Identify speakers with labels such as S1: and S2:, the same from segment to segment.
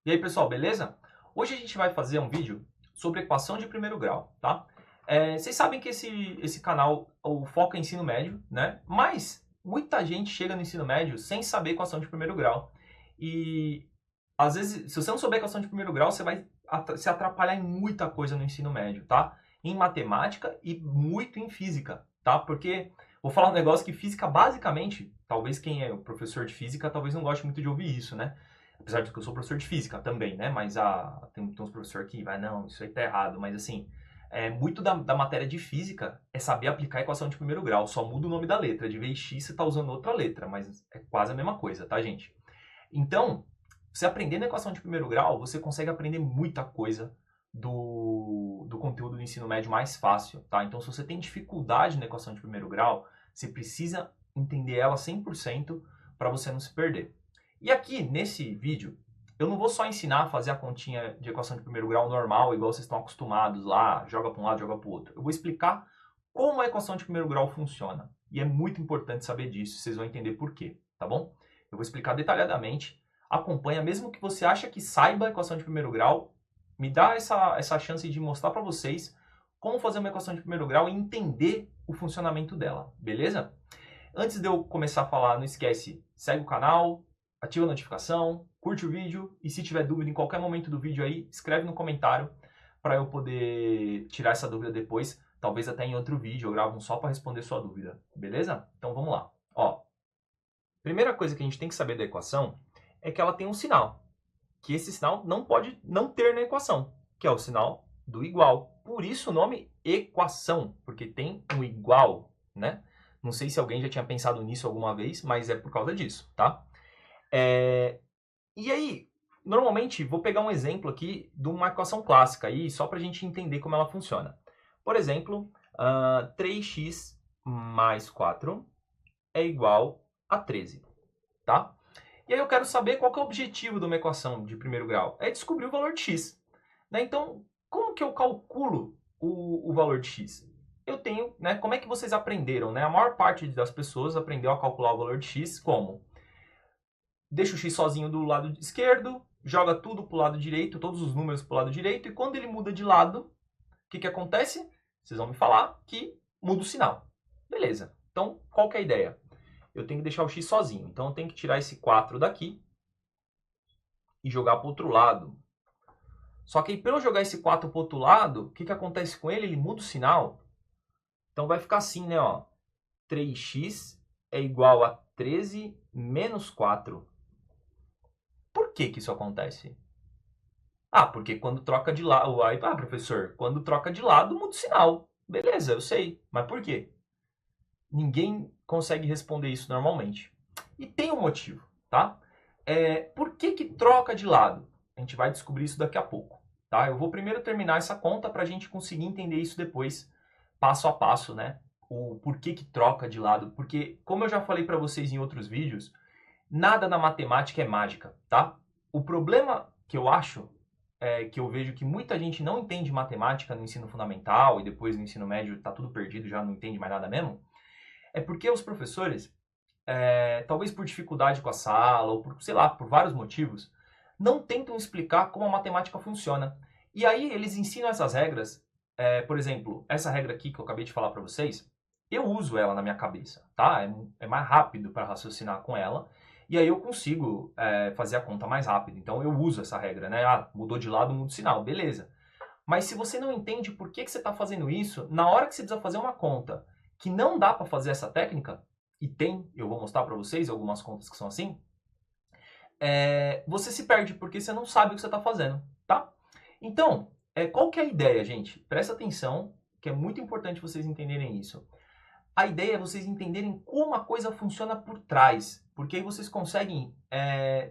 S1: E aí, pessoal, beleza? Hoje a gente vai fazer um vídeo sobre equação de primeiro grau, tá? Vocês sabem que esse canal, o foco é ensino médio, né? Mas muita gente chega no ensino médio sem saber equação de primeiro grau. E, às vezes, se você não souber equação de primeiro grau, você vai se atrapalhar em muita coisa no ensino médio, tá? Em matemática e muito em física, tá? Porque, vou falar um negócio que física, basicamente, talvez quem é o professor de física, talvez não goste muito de ouvir isso, né? Apesar de que eu sou professor de física também, né? Mas tem uns professores que vai, não, isso aí tá errado. Mas assim, muito da matéria de física é saber aplicar a equação de primeiro grau. Só muda o nome da letra. De vez X você tá usando outra letra, mas é quase a mesma coisa, tá, gente? Então, você aprendendo a equação de primeiro grau, você consegue aprender muita coisa do conteúdo do ensino médio mais fácil, tá? Então, se você tem dificuldade na equação de primeiro grau, você precisa entender ela 100% para você não se perder. E aqui, nesse vídeo, eu não vou só ensinar a fazer a continha de equação de primeiro grau normal, igual vocês estão acostumados lá, joga para um lado, joga para o outro. Eu vou explicar como a equação de primeiro grau funciona. E é muito importante saber disso, vocês vão entender por quê, tá bom? Eu vou explicar detalhadamente. Acompanha, mesmo que você acha que saiba a equação de primeiro grau, me dá essa chance de mostrar para vocês como fazer uma equação de primeiro grau e entender o funcionamento dela, beleza? Antes de eu começar a falar, não esquece, segue o canal, ativa a notificação, curte o vídeo e se tiver dúvida em qualquer momento do vídeo aí, escreve no comentário para eu poder tirar essa dúvida depois, talvez até em outro vídeo, eu gravo um só para responder sua dúvida, beleza? Então vamos lá. Ó, primeira coisa que a gente tem que saber da equação é que ela tem um sinal, que esse sinal não pode não ter na equação, que é o sinal do igual. Por isso o nome equação, porque tem um igual, né? Não sei se alguém já tinha pensado nisso alguma vez, mas é por causa disso, tá? E aí, normalmente, vou pegar um exemplo aqui de uma equação clássica, aí, só para a gente entender como ela funciona. Por exemplo, 3x mais 4 é igual a 13, tá? E aí eu quero saber qual que é o objetivo de uma equação de primeiro grau. É descobrir o valor de x. Né? Então, como que eu calculo o valor de x? Eu tenho, né? Como é que vocês aprenderam? Né? A maior parte das pessoas aprendeu a calcular o valor de x como? Deixa o x sozinho do lado esquerdo, joga tudo para o lado direito, todos os números para o lado direito, e quando ele muda de lado, o que acontece? Vocês vão me falar que muda o sinal. Beleza. Então, qual que é a ideia? Eu tenho que deixar o x sozinho. Então, eu tenho que tirar esse 4 daqui e jogar para o outro lado. Só que aí, para eu jogar esse 4 para o outro lado, o que acontece com ele? Ele muda o sinal. Então, vai ficar assim, né? Ó, 3x é igual a 13 menos 4. Por que isso acontece? Ah, porque quando troca de lado... Ah, professor, quando troca de lado, muda o sinal. Beleza, eu sei. Mas por quê? Ninguém consegue responder isso normalmente. E tem um motivo, tá? Por que troca de lado? A gente vai descobrir isso daqui a pouco, tá? Eu vou primeiro terminar essa conta para a gente conseguir entender isso depois, passo a passo, né? O porquê que troca de lado. Porque, como eu já falei para vocês em outros vídeos, nada na matemática é mágica, tá? O problema que eu acho que eu vejo que muita gente não entende matemática no ensino fundamental e depois no ensino médio tá tudo perdido, já não entende mais nada mesmo, é porque os professores, talvez por dificuldade com a sala, ou por, sei lá, por vários motivos, não tentam explicar como a matemática funciona. E aí eles ensinam essas regras, por exemplo, essa regra aqui que eu acabei de falar para vocês, eu uso ela na minha cabeça, tá? É mais rápido para raciocinar com ela, e aí eu consigo fazer a conta mais rápido. Então eu uso essa regra, né? Ah, mudou de lado, muda o sinal, beleza. Mas se você não entende por que você está fazendo isso, na hora que você precisa fazer uma conta que não dá para fazer essa técnica, e tem, eu vou mostrar para vocês algumas contas que são assim, você se perde porque você não sabe o que você está fazendo, tá? Então, qual que é a ideia, gente? Presta atenção, que é muito importante vocês entenderem isso. A ideia é vocês entenderem como a coisa funciona por trás, porque aí vocês conseguem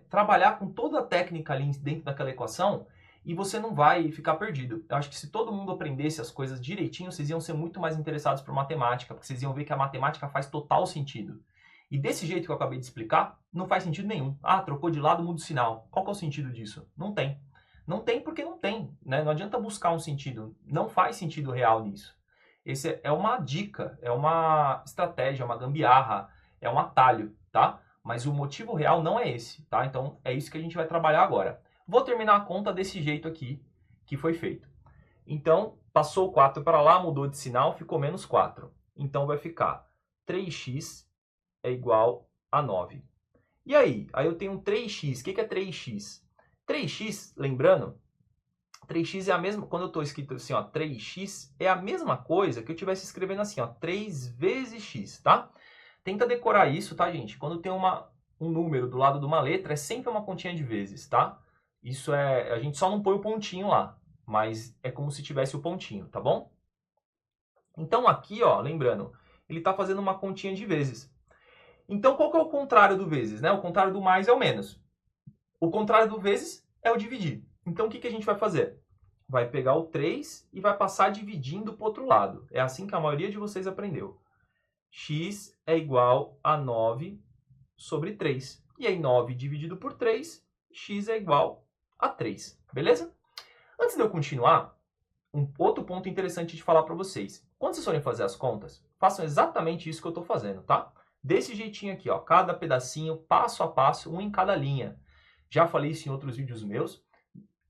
S1: trabalhar com toda a técnica ali dentro daquela equação e você não vai ficar perdido. Eu acho que se todo mundo aprendesse as coisas direitinho, vocês iam ser muito mais interessados por matemática, porque vocês iam ver que a matemática faz total sentido. E desse jeito que eu acabei de explicar, não faz sentido nenhum. Ah, trocou de lado, muda o sinal. Qual que é o sentido disso? Não tem. Não tem porque não tem, né? Não adianta buscar um sentido. Não faz sentido real nisso. Esse é uma dica, é uma estratégia, é uma gambiarra, é um atalho, tá? Mas o motivo real não é esse, tá? Então, é isso que a gente vai trabalhar agora. Vou terminar a conta desse jeito aqui que foi feito. Então, passou o 4 para lá, mudou de sinal, ficou menos 4. Então, vai ficar 3x é igual a 9. E aí? Aí eu tenho 3x. O que é 3x? 3x, lembrando, 3x é a mesma... Quando eu estou escrito assim, ó, 3x, é a mesma coisa que eu estivesse escrevendo assim, ó, 3 vezes x, tá? Tenta decorar isso, tá, gente? Quando tem um número do lado de uma letra, é sempre uma continha de vezes, tá? Isso é... A gente só não põe o pontinho lá, mas é como se tivesse o pontinho, tá bom? Então aqui, ó, lembrando, ele está fazendo uma continha de vezes. Então qual que é o contrário do vezes, né? O contrário do mais é o menos. O contrário do vezes é o dividir. Então o que a gente vai fazer? Vai pegar o 3 e vai passar dividindo para o outro lado. É assim que a maioria de vocês aprendeu. X é igual a 9 sobre 3. E aí 9 dividido por 3, x é igual a 3. Beleza? Antes de eu continuar, um outro ponto interessante de falar para vocês. Quando vocês forem fazer as contas, façam exatamente isso que eu estou fazendo, tá? Desse jeitinho aqui, ó, cada pedacinho, passo a passo, um em cada linha. Já falei isso em outros vídeos meus.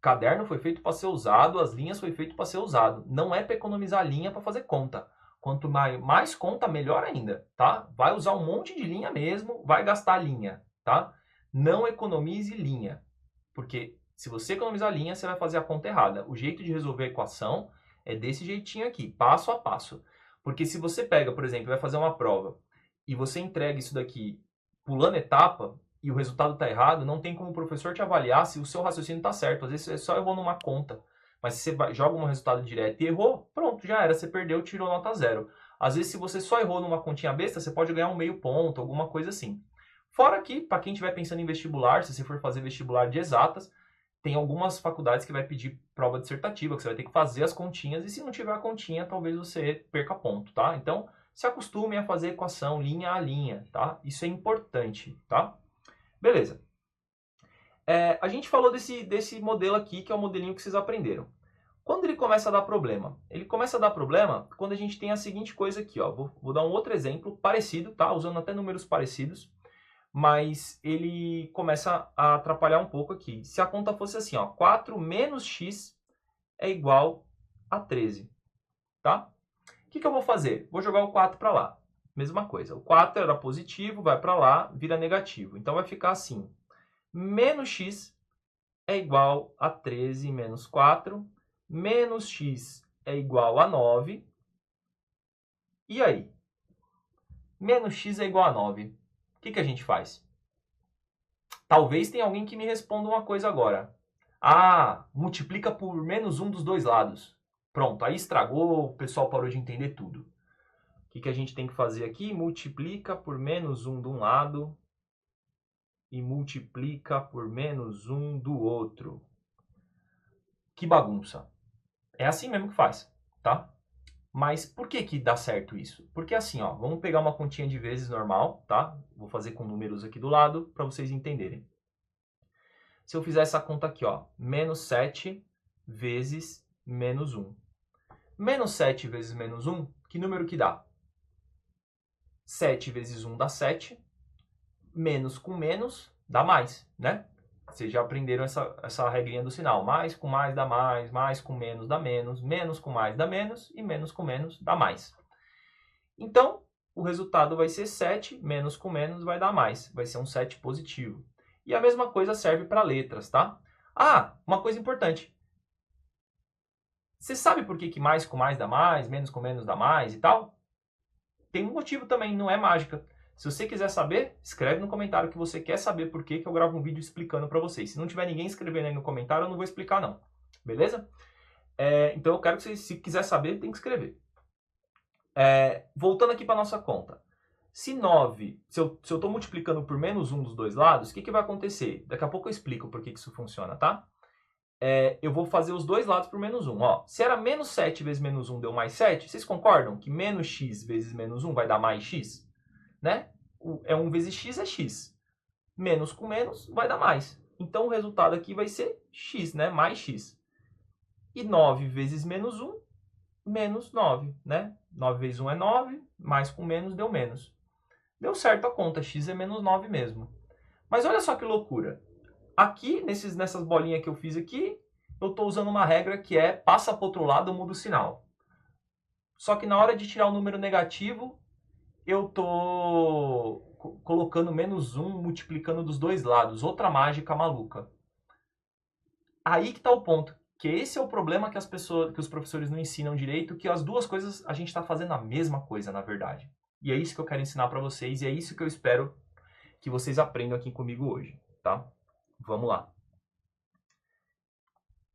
S1: Caderno foi feito para ser usado, as linhas foi feito para ser usado. Não é para economizar linha para fazer conta. Quanto mais conta, melhor ainda, tá? Vai usar um monte de linha mesmo, vai gastar linha, tá? Não economize linha, porque se você economizar linha, você vai fazer a conta errada. O jeito de resolver a equação é desse jeitinho aqui, passo a passo. Porque se você pega, por exemplo, vai fazer uma prova e você entrega isso daqui pulando etapa e o resultado está errado, não tem como o professor te avaliar se o seu raciocínio está certo. Às vezes você só errou numa conta. Mas se você joga um resultado direto e errou, pronto, já era. Você perdeu, tirou nota 0. Às vezes, se você só errou numa continha besta, você pode ganhar um meio ponto, alguma coisa assim. Fora que, para quem estiver pensando em vestibular, se você for fazer vestibular de exatas, tem algumas faculdades que vai pedir prova dissertativa, que você vai ter que fazer as continhas, e se não tiver a continha, talvez você perca ponto, tá? Então, se acostume a fazer equação linha a linha, tá? Isso é importante, tá? Beleza. A gente falou desse modelo aqui, que é o modelinho que vocês aprenderam. Quando ele começa a dar problema? Ele começa a dar problema quando a gente tem a seguinte coisa aqui, ó. Vou dar um outro exemplo parecido, tá? Usando até números parecidos, mas ele começa a atrapalhar um pouco aqui. Se a conta fosse assim, ó, 4 menos x é igual a 13, tá? O que eu vou fazer? Vou jogar o 4 para lá. Mesma coisa, o 4 era positivo, vai para lá, vira negativo. Então vai ficar assim, menos x é igual a 13 menos 4, menos x é igual a 9. E aí? Menos x é igual a 9. O que a gente faz? Talvez tenha alguém que me responda uma coisa agora. Ah, multiplica por menos 1 dos dois lados. Pronto, aí estragou, o pessoal parou de entender tudo. O que a gente tem que fazer aqui? Multiplica por menos 1 de um lado e multiplica por menos 1 do outro. Que bagunça. É assim mesmo que faz, tá? Mas por que dá certo isso? Porque assim, ó, vamos pegar uma continha de vezes normal, tá? Vou fazer com números aqui do lado para vocês entenderem. Se eu fizer essa conta aqui, ó, menos 7 vezes menos 1. Menos 7 vezes menos 1, que número que dá? 7 vezes 1 dá 7. Menos com menos dá mais, né? Vocês já aprenderam essa regrinha do sinal. Mais com mais dá mais com menos dá menos com mais dá menos e menos com menos dá mais. Então, o resultado vai ser 7, menos com menos vai dar mais. Vai ser um 7 positivo. E a mesma coisa serve para letras, tá? Ah, uma coisa importante. Você sabe por que mais com mais dá mais, menos com menos dá mais e tal? Tem um motivo também, não é mágica. Se você quiser saber, escreve no comentário que você quer saber por que eu gravo um vídeo explicando para vocês. Se não tiver ninguém escrevendo aí no comentário, eu não vou explicar não. Beleza? Então eu quero que você, se quiser saber, tem que escrever. Voltando aqui para nossa conta. Se 9, se eu estou multiplicando por menos 1 dos dois lados, o que vai acontecer? Daqui a pouco eu explico por que isso funciona, tá? Eu vou fazer os dois lados por menos 1. Ó, se era menos 7 vezes menos 1 deu mais 7, vocês concordam que menos x vezes menos 1 vai dar mais x? Né? 1 vezes x é x. Menos com menos vai dar mais. Então o resultado aqui vai ser x, né? Mais x. E 9 vezes menos 1, menos 9, né? 9 vezes 1 é 9, mais com menos deu menos. Deu certo a conta, x é menos 9 mesmo. Mas olha só que loucura. Aqui, nessas bolinhas que eu fiz aqui, eu estou usando uma regra que é passa para o outro lado, muda o sinal. Só que na hora de tirar o número negativo, eu estou colocando -1, multiplicando dos dois lados. Outra mágica maluca. Aí que está o ponto. Que esse é o problema que os professores não ensinam direito, que as duas coisas a gente está fazendo a mesma coisa, na verdade. E é isso que eu quero ensinar para vocês, e é isso que eu espero que vocês aprendam aqui comigo hoje, tá? Vamos lá.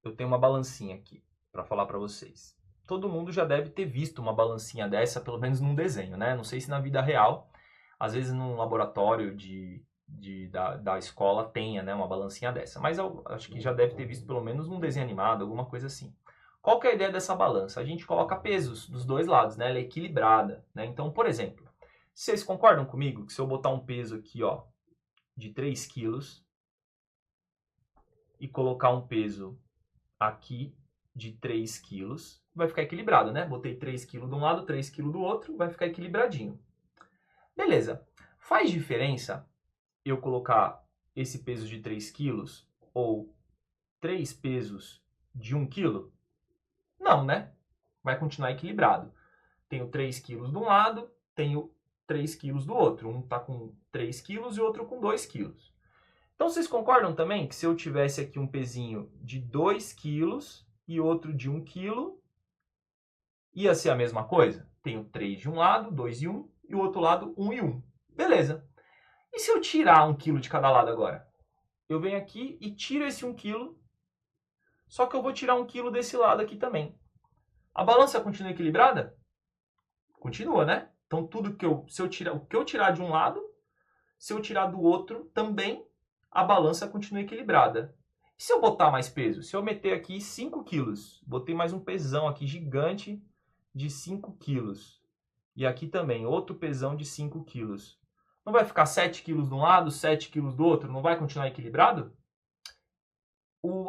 S1: Eu tenho uma balancinha aqui para falar para vocês. Todo mundo já deve ter visto uma balancinha dessa, pelo menos num desenho, né? Não sei se na vida real, às vezes num laboratório da escola tenha, né, uma balancinha dessa. Mas eu acho que já deve ter visto pelo menos num desenho animado, alguma coisa assim. Qual que é a ideia dessa balança? A gente coloca pesos dos dois lados, né? Ela é equilibrada, né? Então, por exemplo, vocês concordam comigo que se eu botar um peso aqui, ó, de 3 quilos e colocar um peso aqui de 3 quilos, vai ficar equilibrado, né? Botei 3 quilos de um lado, 3 quilos do outro, vai ficar equilibradinho. Beleza. Faz diferença eu colocar esse peso de 3 quilos ou 3 pesos de 1 quilo? Não, né? Vai continuar equilibrado. Tenho 3 quilos de um lado, tenho 3 quilos do outro. Um está com 3 quilos e o outro com 2 quilos. Então, vocês concordam também que se eu tivesse aqui um pezinho de 2 quilos e outro de 1 quilo, ia ser a mesma coisa? Tenho 3 de um lado, 2 e 1, e o outro lado 1 e 1. Beleza. E se eu tirar 1 quilo de cada lado agora? Eu venho aqui e tiro esse 1 quilo, só que eu vou tirar 1 quilo desse lado aqui também. A balança continua equilibrada? Continua, né? Então, o que eu tirar de um lado, se eu tirar do outro também, a balança continua equilibrada. E se eu botar mais peso? Se eu meter aqui 5 quilos, botei mais um pesão aqui gigante de 5 quilos. E aqui também, outro pesão de 5 quilos. Não vai ficar 7 quilos de um lado, 7 quilos do outro? Não vai continuar equilibrado?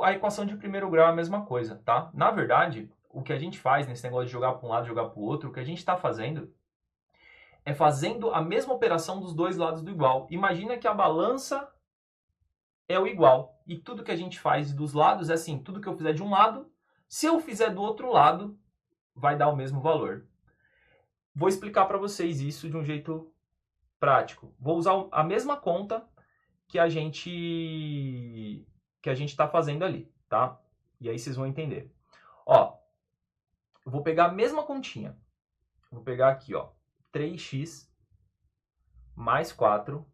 S1: A equação de primeiro grau é a mesma coisa, tá? Na verdade, o que a gente faz nesse negócio de jogar para um lado e jogar para o outro, o que a gente está fazendo é fazendo a mesma operação dos dois lados do igual. Imagina que a balança é o igual. E tudo que a gente faz dos lados é assim, tudo que eu fizer de um lado, se eu fizer do outro lado, vai dar o mesmo valor. Vou explicar para vocês isso de um jeito prático. Vou usar a mesma conta que a gente está fazendo ali, tá? E aí vocês vão entender. Ó, eu vou pegar a mesma continha. Vou pegar aqui, ó, 3x mais 4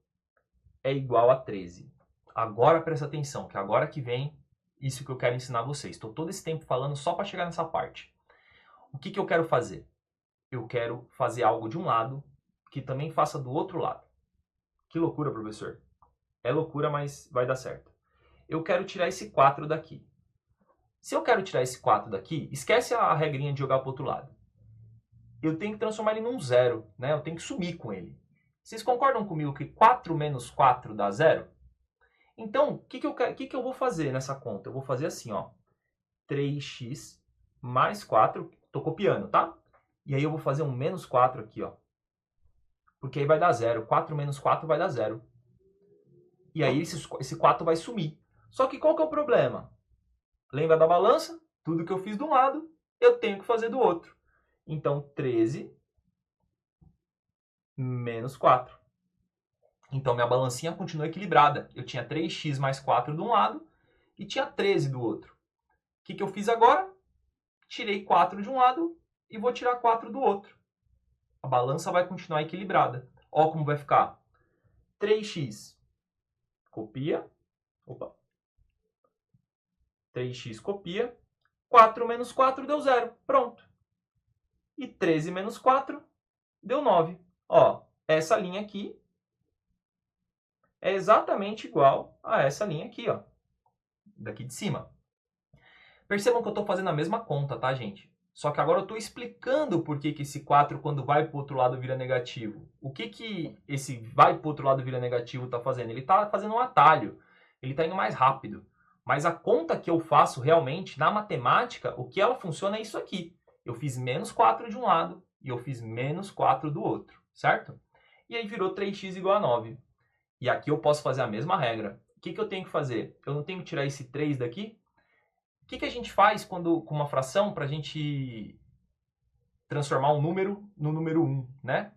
S1: é igual a 13. Agora presta atenção, que agora que vem isso que eu quero ensinar vocês. Estou todo esse tempo falando só para chegar nessa parte. O que eu quero fazer? Eu quero fazer algo de um lado que também faça do outro lado. Que loucura, professor. É loucura, mas vai dar certo. Eu quero tirar esse 4 daqui. Se eu quero tirar esse 4 daqui, esquece a regrinha de jogar para o outro lado. Eu tenho que transformar ele num zero, né? Eu tenho que sumir com ele. Vocês concordam comigo que 4 menos 4 dá zero? Então, o que eu vou fazer nessa conta? Eu vou fazer assim, ó. 3x mais 4, tô copiando, tá? E aí eu vou fazer um menos 4 aqui, ó. Porque aí vai dar zero. 4 menos 4 vai dar zero. E aí esse 4 vai sumir. Só que qual que é o problema? Lembra da balança? Tudo que eu fiz de um lado, eu tenho que fazer do outro. Então, 13 menos 4. Então, minha balancinha continua equilibrada. Eu tinha 3x mais 4 de um lado e tinha 13 do outro. O que eu fiz agora? Tirei 4 de um lado e vou tirar 4 do outro. A balança vai continuar equilibrada. Olha como vai ficar. 3x copia. Opa. 3x copia. 4 menos 4 deu 0. Pronto. E 13 menos 4 deu 9. Ó, essa linha aqui é exatamente igual a essa linha aqui, ó. Daqui de cima. Percebam que eu estou fazendo a mesma conta, tá, gente? Só que agora eu estou explicando por que esse 4, quando vai para o outro lado, vira negativo. O que esse vai para o outro lado vira negativo está fazendo? Ele está fazendo um atalho. Ele está indo mais rápido. Mas a conta que eu faço realmente, na matemática, o que ela funciona é isso aqui. Eu fiz menos 4 de um lado e eu fiz menos 4 do outro, certo? E aí virou 3x igual a 9. E aqui eu posso fazer a mesma regra. que eu tenho que fazer? Eu não tenho que tirar esse 3 daqui? O que a gente faz quando com uma fração para a gente transformar um número no número 1, né?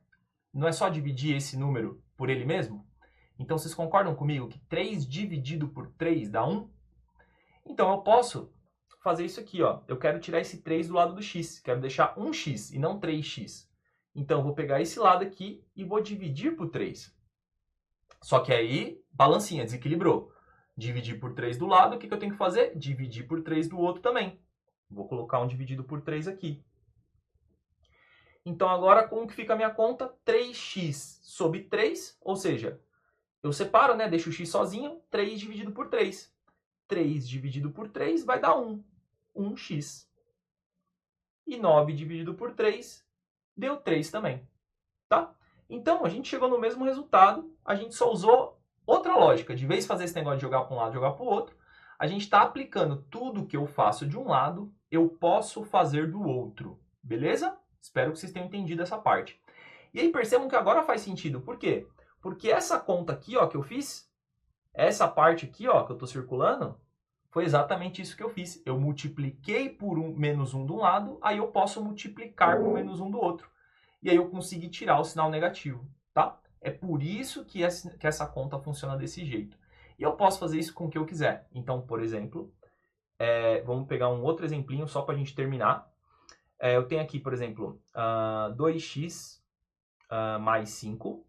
S1: Não é só dividir esse número por ele mesmo? Então, vocês concordam comigo que 3 dividido por 3 dá 1? Então, eu posso fazer isso aqui, ó. Eu quero tirar esse 3 do lado do x. Quero deixar 1x e não 3x. Então, eu vou pegar esse lado aqui e vou dividir por 3. Só que aí, balancinha, desequilibrou. Dividir por 3 do lado, o que eu tenho que fazer? Dividir por 3 do outro também. Vou colocar um dividido por 3 aqui. Então, agora, como que fica a minha conta? 3x sobre 3, ou seja, eu separo, né? Deixo o x sozinho, 3 dividido por 3. 3 dividido por 3 vai dar 1. 1x. E 9 dividido por 3 deu 3 também. Tá? Então, a gente chegou no mesmo resultado, a gente só usou outra lógica. De vez de fazer esse negócio de jogar para um lado e jogar para o outro, a gente está aplicando tudo que eu faço de um lado, eu posso fazer do outro. Beleza? Espero que vocês tenham entendido essa parte. E aí percebam que agora faz sentido. Por quê? Porque essa conta aqui, ó, que eu fiz, essa parte aqui, ó, que eu estou circulando, foi exatamente isso que eu fiz. Eu multipliquei por menos 1 de um lado, aí eu posso multiplicar por menos 1 do outro. E aí eu consegui tirar o sinal negativo, tá? É por isso que essa conta funciona desse jeito. E eu posso fazer isso com o que eu quiser. Então, por exemplo, vamos pegar um outro exemplinho só para a gente terminar. Eu tenho aqui, por exemplo, 2x mais 5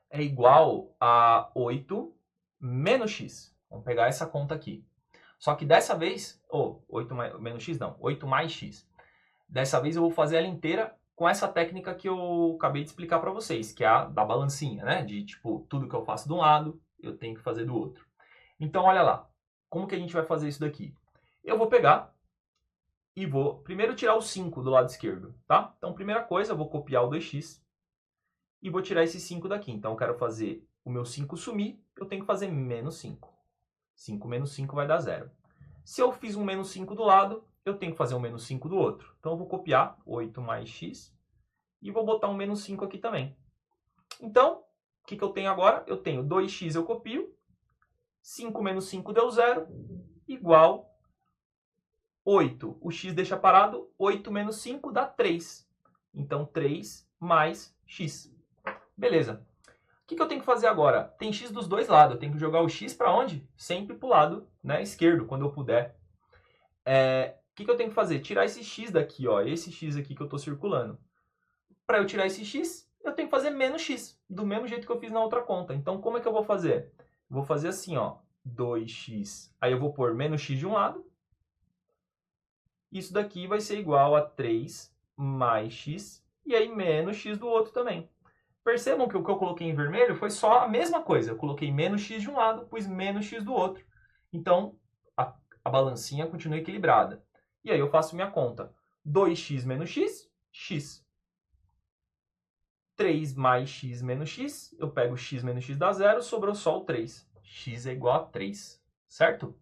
S1: é igual a 8 menos x. Vamos pegar essa conta aqui. Só que dessa vez, 8 menos x não, 8 mais x. Dessa vez eu vou fazer ela inteira com essa técnica que eu acabei de explicar para vocês, que é a da balancinha, né? De tipo, tudo que eu faço de um lado, eu tenho que fazer do outro. Então, olha lá. Como que a gente vai fazer isso daqui? Eu vou pegar e vou primeiro tirar o 5 do lado esquerdo, tá? Então, primeira coisa, eu vou copiar o 2x e vou tirar esse 5 daqui. Então, eu quero fazer o meu 5 sumir, eu tenho que fazer menos 5. 5 menos 5 vai dar 0. Se eu fiz um menos 5 do lado, eu tenho que fazer um menos 5 do outro. Então, eu vou copiar 8 mais x e vou botar um menos 5 aqui também. Então, o que eu tenho agora? Eu tenho 2x, eu copio. 5 menos 5 deu 0, igual 8. O x deixa parado, 8 menos 5 dá 3. Então, 3 mais x. Beleza. O que eu tenho que fazer agora? Tem x dos dois lados. Eu tenho que jogar o x para onde? Sempre para o lado, né, esquerdo, quando eu puder. O que eu tenho que fazer? Tirar esse x daqui, ó, esse x aqui que eu estou circulando. Para eu tirar esse x, eu tenho que fazer menos x, do mesmo jeito que eu fiz na outra conta. Então, como é que eu vou fazer? Vou fazer assim, ó, 2x. Aí eu vou pôr menos x de um lado. Isso daqui vai ser igual a 3 mais x. E aí menos x do outro também. Percebam que o que eu coloquei em vermelho foi só a mesma coisa. Eu coloquei menos x de um lado, pus menos x do outro. Então, a balancinha continua equilibrada. E aí eu faço minha conta. 2x menos x, x. 3 mais x menos x, eu pego x menos x dá 0, sobrou só o 3. X é igual a 3, certo?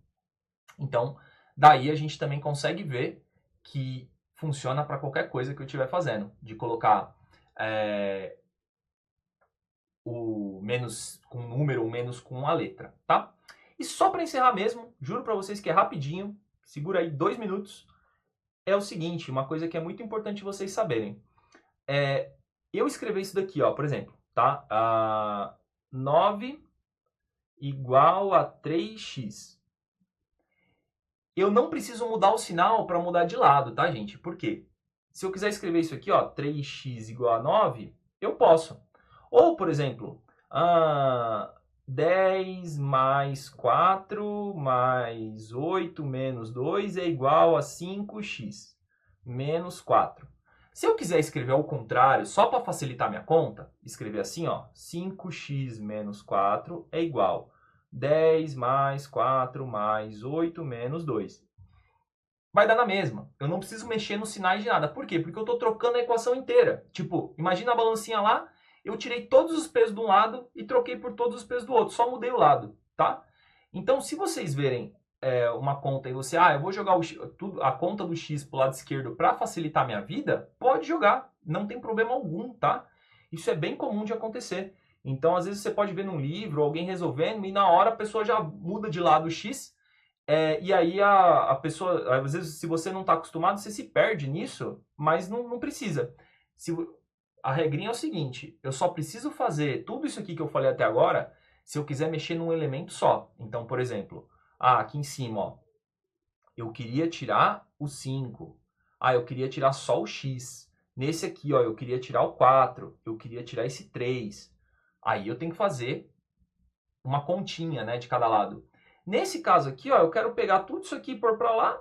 S1: Então, daí a gente também consegue ver que funciona para qualquer coisa que eu estiver fazendo. De colocar o menos com um número, o menos com uma letra, tá? E só para encerrar mesmo, juro para vocês que é rapidinho, segura aí 2 minutos, é o seguinte, uma coisa que é muito importante vocês saberem. Eu escrevi isso daqui, ó, por exemplo, tá? 9 igual a 3x. Eu não preciso mudar o sinal para mudar de lado, tá, gente? Por quê? Se eu quiser escrever isso aqui, ó, 3x igual a 9, eu posso. Ou, por exemplo, 10 mais 4 mais 8 menos 2 é igual a 5x menos 4. Se eu quiser escrever ao contrário, só para facilitar minha conta, escrever assim, ó, 5x menos 4 é igual a 10 mais 4 mais 8 menos 2. Vai dar na mesma. Eu não preciso mexer nos sinais de nada. Por quê? Porque eu estou trocando a equação inteira. Tipo, imagina a balancinha lá, eu tirei todos os pesos de um lado e troquei por todos os pesos do outro. Só mudei o lado, tá? Então, se vocês verem uma conta e você, eu vou jogar a conta do x para o lado esquerdo para facilitar a minha vida, pode jogar. Não tem problema algum, tá? Isso é bem comum de acontecer. Então, às vezes você pode ver num livro, alguém resolvendo, e na hora a pessoa já muda de lado X, e aí a pessoa, às vezes, se você não está acostumado, você se perde nisso, mas não precisa. A regrinha é o seguinte, eu só preciso fazer tudo isso aqui que eu falei até agora, se eu quiser mexer num elemento só. Então, por exemplo, aqui em cima, ó, eu queria tirar o 5. Eu queria tirar só o X. Nesse aqui, ó, eu queria tirar o 4. Eu queria tirar esse 3. Aí eu tenho que fazer uma continha, né, de cada lado. Nesse caso aqui, ó, eu quero pegar tudo isso aqui e pôr para lá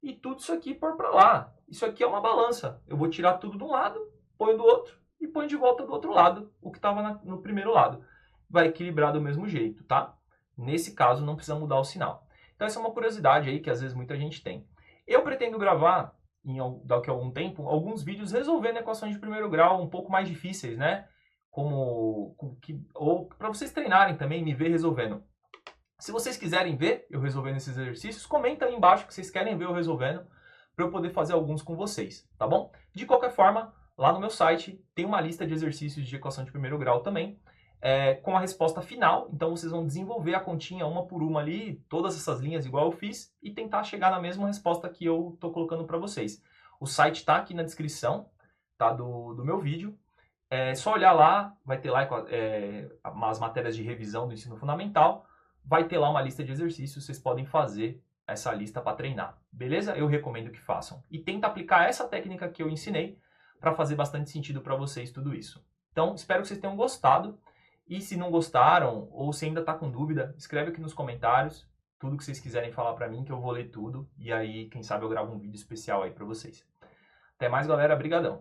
S1: e tudo isso aqui e pôr para lá. Isso aqui é uma balança. Eu vou tirar tudo de um lado, ponho do outro e ponho de volta do outro lado, o que estava no primeiro lado. Vai equilibrar do mesmo jeito, tá? Nesse caso, não precisa mudar o sinal. Então, essa é uma curiosidade aí que às vezes muita gente tem. Eu pretendo gravar, daqui a algum tempo, alguns vídeos resolvendo equações de primeiro grau um pouco mais difíceis, né? Ou para vocês treinarem também, me ver resolvendo. Se vocês quiserem ver eu resolvendo esses exercícios, comenta aí embaixo que vocês querem ver eu resolvendo, para eu poder fazer alguns com vocês, tá bom? De qualquer forma, lá no meu site tem uma lista de exercícios de equação de primeiro grau também, com a resposta final. Então vocês vão desenvolver a continha uma por uma ali, todas essas linhas igual eu fiz, e tentar chegar na mesma resposta que eu estou colocando para vocês. O site está aqui na descrição, tá, do meu vídeo. É só olhar lá, vai ter lá as matérias de revisão do ensino fundamental, vai ter lá uma lista de exercícios, vocês podem fazer essa lista para treinar, beleza? Eu recomendo que façam. E tenta aplicar essa técnica que eu ensinei para fazer bastante sentido para vocês tudo isso. Então, espero que vocês tenham gostado. E se não gostaram, ou se ainda está com dúvida, escreve aqui nos comentários tudo que vocês quiserem falar para mim, que eu vou ler tudo. E aí, quem sabe eu gravo um vídeo especial aí para vocês. Até mais, galera. Brigadão.